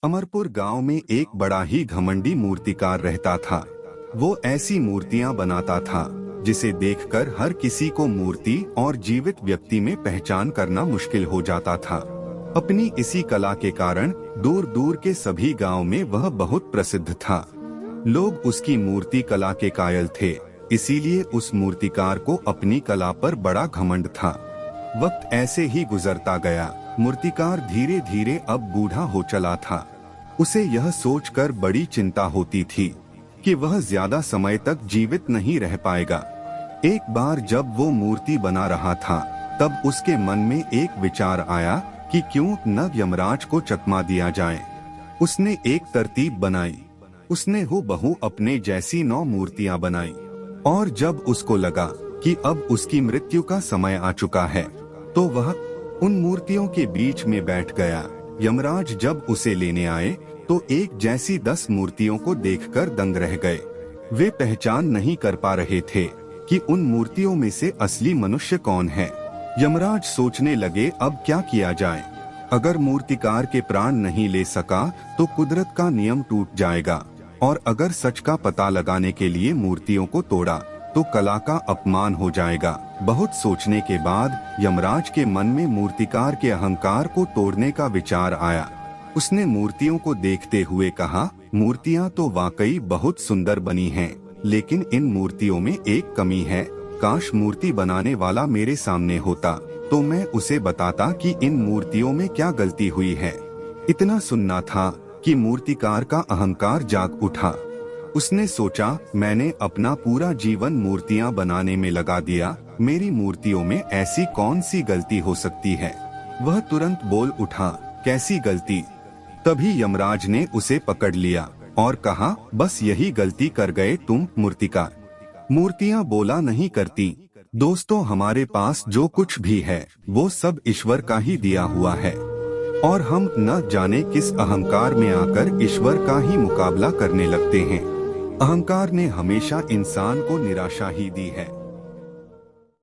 अमरपुर गांव में एक बड़ा ही घमंडी मूर्तिकार रहता था। वो ऐसी मूर्तियां बनाता था जिसे देखकर हर किसी को मूर्ति और जीवित व्यक्ति में पहचान करना मुश्किल हो जाता था। अपनी इसी कला के कारण दूर दूर के सभी गांव में वह बहुत प्रसिद्ध था। लोग उसकी मूर्ति कला के कायल थे, इसीलिए उस मूर्तिकार को अपनी कला पर बड़ा घमंड था। वक्त ऐसे ही गुजरता गया। मूर्तिकार धीरे धीरे अब बूढ़ा हो चला था। उसे यह सोचकर बड़ी चिंता होती थी कि वह ज्यादा समय तक जीवित नहीं रह पाएगा। एक बार जब वो मूर्ति बना रहा था, तब उसके मन में एक विचार आया कि क्यों न यमराज को चकमा दिया जाए। उसने एक तरतीब बनाई। उसने हूबहू अपने जैसी 9 मूर्तियां बनाई और जब उसको लगा कि अब उसकी मृत्यु का समय आ चुका है, तो वह उन मूर्तियों के बीच में बैठ गया। यमराज जब उसे लेने आए तो एक जैसी 10 मूर्तियों को देखकर दंग रह गए। वे पहचान नहीं कर पा रहे थे कि उन मूर्तियों में से असली मनुष्य कौन है। यमराज सोचने लगे, अब क्या किया जाए। अगर मूर्तिकार के प्राण नहीं ले सका तो कुदरत का नियम टूट जाएगा, और अगर सच का पता लगाने के लिए मूर्तियों को तोड़ा तो कला का अपमान हो जाएगा। बहुत सोचने के बाद यमराज के मन में मूर्तिकार के अहंकार को तोड़ने का विचार आया। उसने मूर्तियों को देखते हुए कहा, मूर्तियां तो वाकई बहुत सुंदर बनी हैं, लेकिन इन मूर्तियों में एक कमी है। काश मूर्ति बनाने वाला मेरे सामने होता तो मैं उसे बताता कि इन मूर्तियों में क्या गलती हुई है। इतना सुनना था कि मूर्तिकार का अहंकार जाग उठा। उसने सोचा, मैंने अपना पूरा जीवन मूर्तियां बनाने में लगा दिया, मेरी मूर्तियों में ऐसी कौन सी गलती हो सकती है। वह तुरंत बोल उठा, कैसी गलती। तभी यमराज ने उसे पकड़ लिया और कहा, बस यही गलती कर गए तुम मूर्तिकार। मूर्तियां बोला नहीं करती। दोस्तों, हमारे पास जो कुछ भी है वो सब ईश्वर का ही दिया हुआ है, और हम न जाने किस अहंकार में आकर ईश्वर का ही मुकाबला करने लगते हैं। अहंकार ने हमेशा इंसान को निराशा ही दी है।